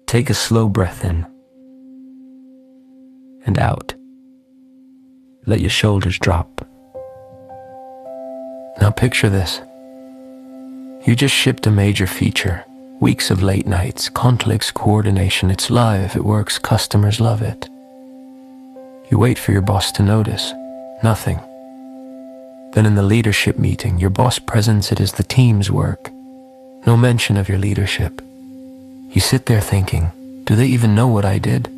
Take a slow breath in and out. Let your shoulders drop. Now picture this. You just shipped a major feature. Weeks of late nights, conflicts, coordination. It's live, it works, customers love it. You wait for your boss to notice. Nothing. Then in the leadership meeting, your boss presents it as the team's work. No mention of your leadership. You sit there thinking, do they even know what I did?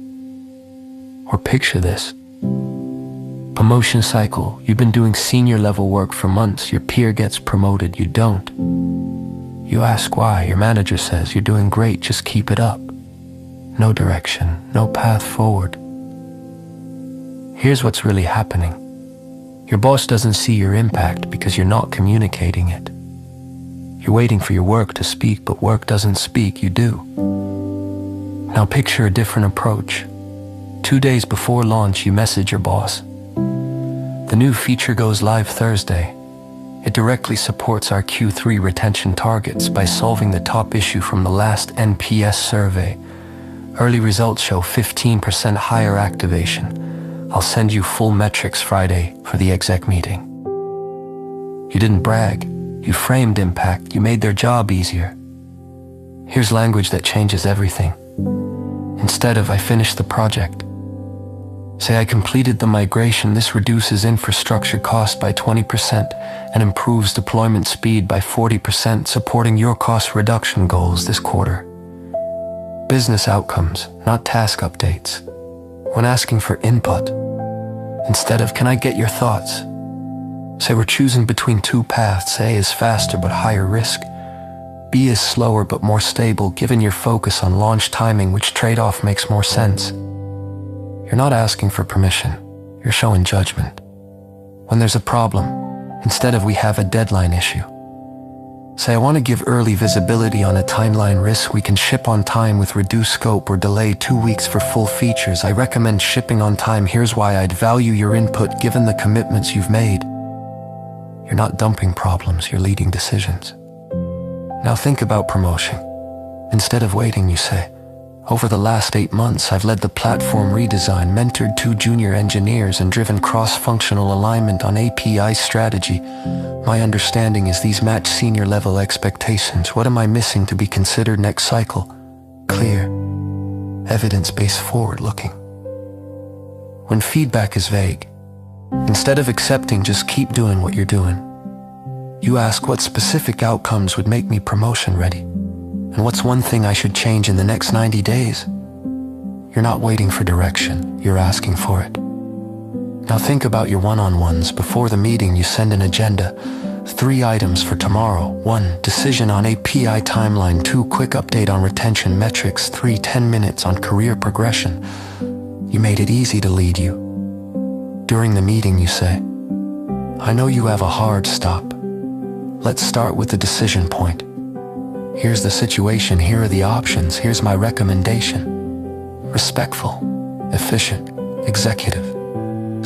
Or picture this. Promotion cycle. You've been doing senior level work for months. Your peer gets promoted, you don't. You ask why. Your manager says, you're doing great, just keep it up. No direction, no path forward. Here's what's really happening. Your boss doesn't see your impact because you're not communicating it. You're waiting for your work to speak, but work doesn't speak, you do. Now picture a different approach. 2 days before launch, you message your boss. The new feature goes live Thursday. It directly supports our Q3 retention targets by solving the top issue from the last NPS survey. Early results show 15% higher activation. I'll send you full metrics Friday for the exec meeting. You didn't brag. You framed impact. You made their job easier. Here's language that changes everything. Instead of I finished the project, say I completed the migration. This reduces infrastructure cost by 20% and improves deployment speed by 40%, supporting your cost reduction goals this quarter. Business outcomes, not task updates. When asking for input, instead of can I get your thoughts, say we're choosing between two paths. A is faster but higher risk. B is slower but more stable. Given your focus on launch timing, which trade-off makes more sense? You're not asking for permission. You're showing judgment. When there's a problem, instead of we have a deadline issue, say I want to give early visibility on a timeline risk. We can ship on time with reduced scope or delay 2 weeks for full features. I recommend shipping on time. Here's why. I'd value your input given the commitments you've made. You're not dumping problems, you're leading decisions. Now think about promotion. Instead of waiting, you say, over the last 8 months, I've led the platform redesign, mentored 2 junior engineers, and driven cross-functional alignment on API strategy. My understanding is these match senior level expectations. What am I missing to be considered next cycle? Clear, evidence-based, forward-looking. When feedback is vague, instead of accepting, just keep doing what you're doing. You ask what specific outcomes would make me promotion ready? And what's one thing I should change in the next 90 days? You're not waiting for direction, you're asking for it. Now think about your one-on-ones. Before the meeting, you send an agenda. 3 items for tomorrow. 1, decision on API timeline. 2, quick update on retention metrics. 3, 10 minutes on career progression. You made it easy to lead you. During the meeting, you say, I know you have a hard stop. Let's start with the decision point. Here's the situation, here are the options, here's my recommendation. Respectful, efficient, executive.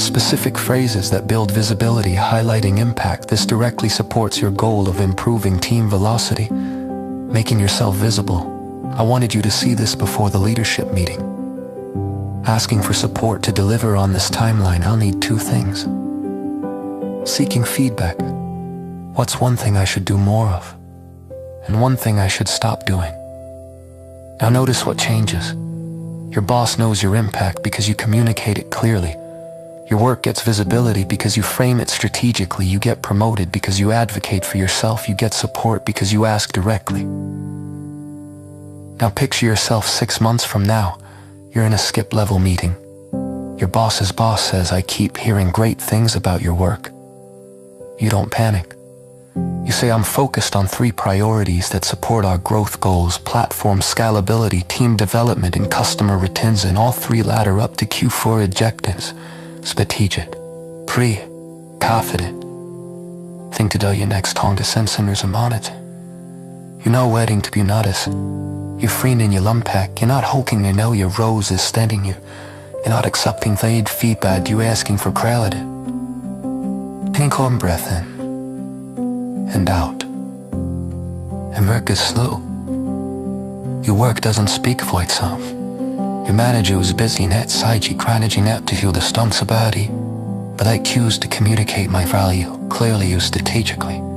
Specific phrases that build visibility, highlighting impact. This directly supports your goal of improving team velocity, making yourself visible. I wanted you to see this before the leadership meeting. Asking for support to deliver on this timeline. I'll need 2 things. Seeking feedback. What's one thing I should do more of? And one thing I should stop doing? Now notice what changes. Your boss knows your impact because you communicate it clearly. Your work gets visibility because you frame it strategically. You get promoted because you advocate for yourself. You get support because you ask directly. Now picture yourself 6 months from now. You're in a skip-level meeting. Your boss's boss says, I keep hearing great things about your work. You don't panic. You say, I'm focused on 3 priorities that support our growth goals: platform scalability, team development, and customer retention. All 3 ladder up to Q4 objectives. Strategic, confident. Think to do your next tongue to send sinners a monitor. You're not waiting to be noticed. You're freeing in your lumpack. You're not hoping to know your rose is standing you. You're not accepting vague feedback. You're asking for credit. Take a breath in and out. And work is slow. Your work doesn't speak for itself. Your manager was busy outside you, managing out to feel the responsibility, but I choose to communicate my value clearly and strategically.